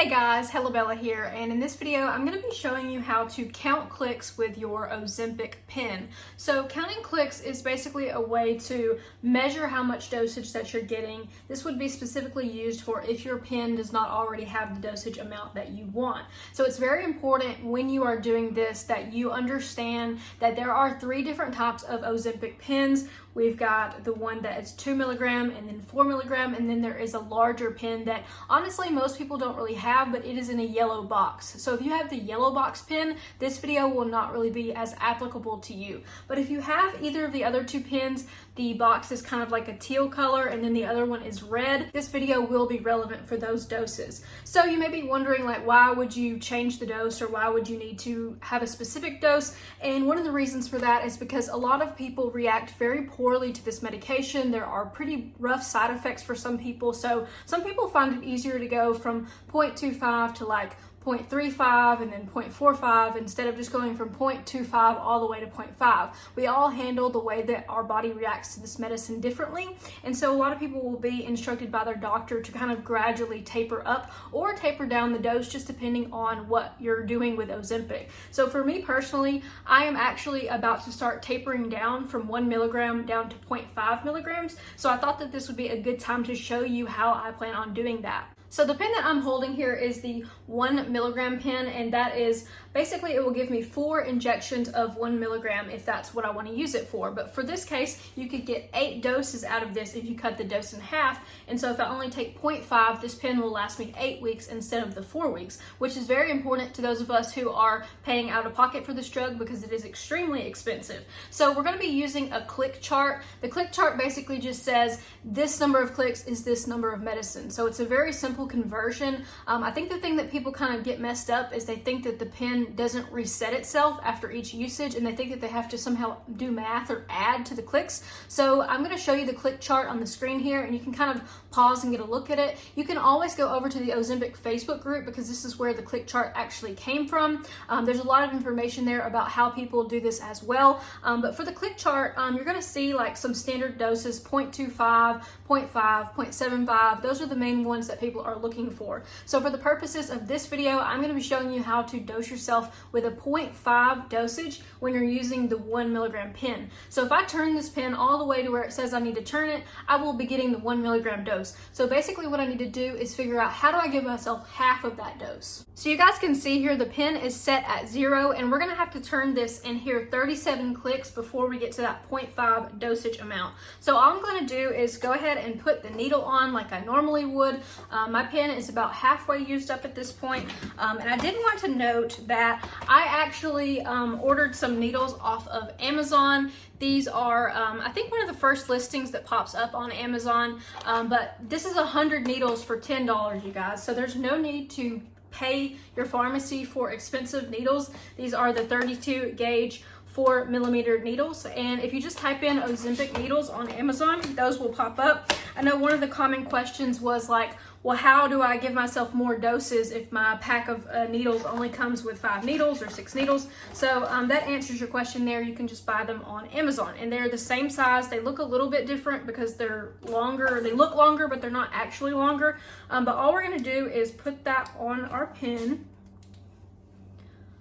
Hey guys, Bella here, and in this video I'm going to be showing you how to count clicks with your Ozempic pen. So counting clicks is basically a way to measure how much dosage that you're getting. This would be specifically used for if your pen does not already have the dosage amount that you want. So it's very important when you are doing this that you understand that there are 3 different types of Ozempic pens. We've got the one that is 2 milligram and then 4 milligram, and then there is a larger pen that honestly most people don't really have, but it is in a yellow box. So if you have the yellow box pen, this video will not really be as applicable to you. But if you have either of the other 2 pens, the box is kind of like a teal color and then the other one is red, this video will be relevant for those doses. So you may be wondering, like, why would you change the dose, or why would you need to have a specific dose? And one of the reasons for that is because a lot of people react very poorly to this medication. There are pretty rough side effects for some people. So some people find it easier to go from 0.25 to like 0.35 and then 0.45 instead of just going from 0.25 all the way to 0.5. We all handle the way that our body reacts to this medicine differently, and so a lot of people will be instructed by their doctor to kind of gradually taper up or taper down the dose, just depending on what you're doing with Ozempic. So for me personally, I am actually about to start tapering down from 1 milligram down to 0.5 milligrams, so I thought that this would be a good time to show you how I plan on doing that. So the pen that I'm holding here is the 1 milligram pen, and that is basically, it will give me 4 injections of 1 milligram if that's what I want to use it for. But for this case, you could get 8 doses out of this if you cut the dose in half. And so if I only take 0.5, this pen will last me 8 weeks instead of the 4 weeks, which is very important to those of us who are paying out of pocket for this drug because it is extremely expensive. So we're going to be using a click chart. The click chart basically just says this number of clicks is this number of medicine. So it's a very simple conversion. I think the thing that people kind of get messed up is they think that the pen doesn't reset itself after each usage, and they think that they have to somehow do math or add to the clicks. So I'm going to show you the click chart on the screen here, and you can kind of pause and get a look at it. You can always go over to the Ozempic Facebook group because this is where the click chart actually came from. There's a lot of information there about how people do this as well. But for the click chart, you're going to see like some standard doses: 0.25, 0.5, 0.75. Those are the main ones that people are looking for. So for the purposes of this video, I'm going to be showing you how to dose yourself with a 0.5 dosage when you're using the 1 milligram pen. So if I turn this pen all the way to where it says I need to turn it, I will be getting the 1 milligram dose. So basically what I need to do is figure out, how do I give myself half of that dose? So you guys can see here the pen is set at 0, and we're going to have to turn this in here 37 clicks before we get to that 0.5 dosage amount. So all I'm going to do is go ahead and put the needle on like I normally would. My pen is about halfway used up at this point, and I did want to note that I actually ordered some needles off of Amazon. These are, I think, one of the first listings that pops up on Amazon, but this is 100 needles for $10, you guys. So there's no need to pay your pharmacy for expensive needles. These are the 32 gauge 4 millimeter needles, and if you just type in Ozempic needles on Amazon, those will pop up. I know one of the common questions was like, well, how do I give myself more doses if my pack of needles only comes with 5 needles or 6 needles? So that answers your question there. You can just buy them on Amazon, and they're the same size. They look a little bit different because they're longer. They look longer, but they're not actually longer. But all we're going to do is put that on our pen.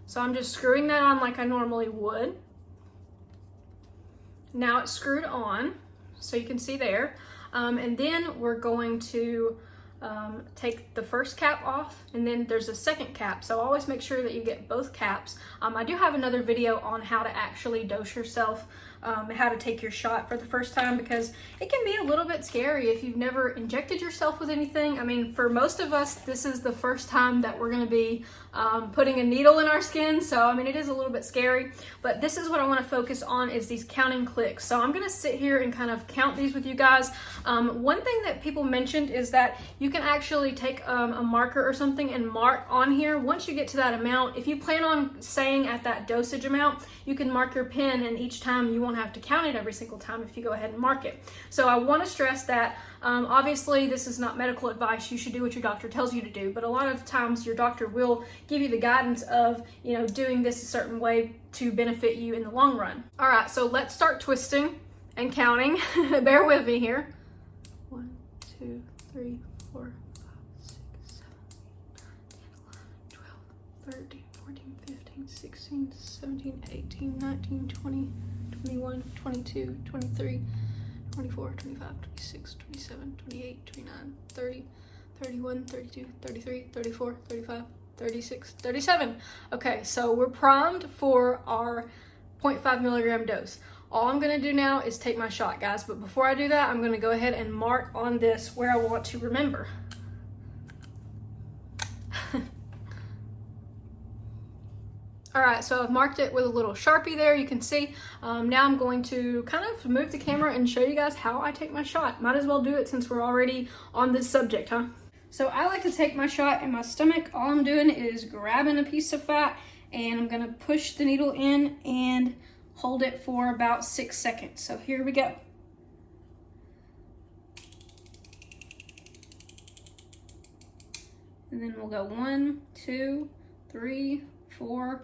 So I'm just screwing that on like I normally would. Now it's screwed on, so you can see there. And then we're going to take the first cap off, and then there's a second cap. So always make sure that you get both caps. I do have another video on how to actually dose yourself, how to take your shot for the first time, because it can be a little bit scary if you've never injected yourself with anything. I mean, for most of us, this is the first time that we're going to be putting a needle in our skin. So, I mean, it is a little bit scary, but this is what I want to focus on, is these counting clicks. So I'm going to sit here and kind of count these with you guys. One thing that people mentioned is that you can actually take a marker or something and mark on here once you get to that amount. If you plan on staying at that dosage amount, you can mark your pen, and each time you won't have to count it every single time if you go ahead and mark it. So I want to stress that obviously this is not medical advice. You should do what your doctor tells you to do, but a lot of times your doctor will give you the guidance of, you know, doing this a certain way to benefit you in the long run. All right, so let's start twisting and counting. Bear with me here. 1, 2, 3, 4, 5, 6, 7, 13, 14, 15, 16, 17, 18, 19, 20, 21, 22, 23, 24, 25, 26, 27, 28, 29, 30, 31, 32, 33, 34, 35, 36, 37. Okay, so we're primed for our 0.5 milligram dose. All I'm gonna do now is take my shot, guys, but before I do that, I'm gonna go ahead and mark on this where I want to remember. All right, so I've marked it with a little Sharpie there, you can see. Now I'm going to kind of move the camera and show you guys how I take my shot. Might as well do it since we're already on this subject, huh? So I like to take my shot in my stomach. All I'm doing is grabbing a piece of fat and I'm gonna push the needle in and hold it for about 6 seconds. So here we go. And then we'll go 1, 2, 3, 4,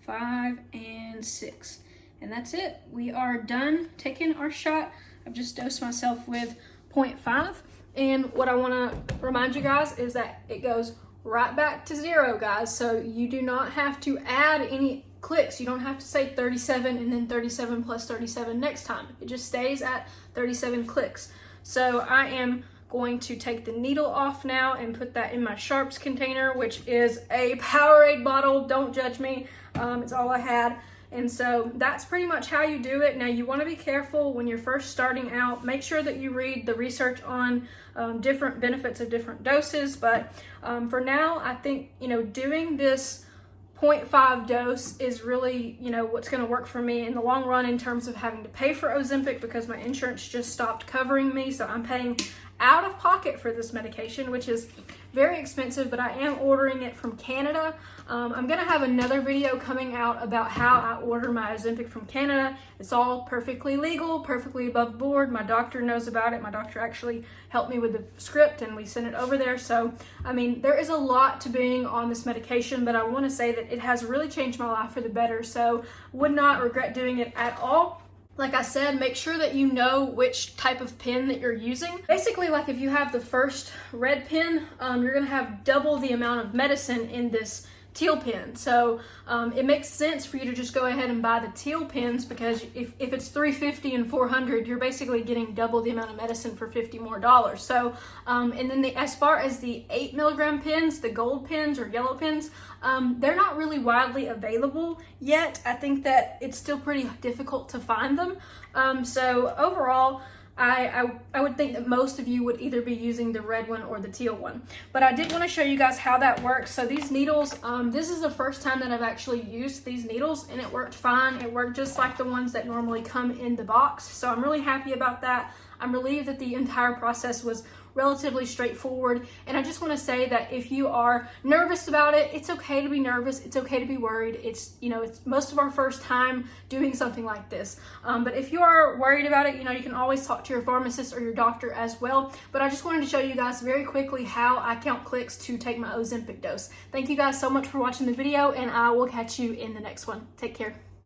5, and 6. And that's it. We are done taking our shot. I've just dosed myself with 0.5. And what I want to remind you guys is that it goes right back to 0, guys. So you do not have to add any clicks. You don't have to say 37 and then 37 plus 37 next time. It just stays at 37 clicks. So I am going to take the needle off now and put that in my Sharps container, which is a Powerade bottle. Don't judge me. It's all I had. And so that's pretty much how you do it. Now you want to be careful when you're first starting out. Make sure that you read the research on different benefits of different doses. But for now, I think, doing this 0.5 dose is really, what's going to work for me in the long run in terms of having to pay for Ozempic because my insurance just stopped covering me. So I'm paying out of pocket for this medication, which is very expensive, but I am ordering it from Canada. I'm gonna have another video coming out about how I order my Ozempic from Canada. It's all perfectly legal, perfectly above board. My doctor knows about it. My doctor actually helped me with the script and we sent it over there. So, I mean, there is a lot to being on this medication, but I wanna say that it has really changed my life for the better. So, would not regret doing it at all. Like I said, make sure that you know which type of pen that you're using. Basically, like if you have the first red pen, you're gonna have double the amount of medicine in this teal pen. So it makes sense for you to just go ahead and buy the teal pens because if it's $350 and $400, you're basically getting double the amount of medicine for $50 more. So, and then as far as the 8 milligram pens, the gold pens or yellow pens, they're not really widely available yet. I think that it's still pretty difficult to find them. So overall, I would think that most of you would either be using the red one or the teal one. But I did want to show you guys how that works. So these needles, this is the first time that I've actually used these needles and it worked fine. It worked just like the ones that normally come in the box. So I'm really happy about that. I'm relieved that the entire process was relatively straightforward. And I just want to say that if you are nervous about it, it's okay to be nervous. It's okay to be worried. It's most of our first time doing something like this. But if you are worried about it, you can always talk to your pharmacist or your doctor as well. But I just wanted to show you guys very quickly how I count clicks to take my Ozempic dose. Thank you guys so much for watching the video and I will catch you in the next one. Take care.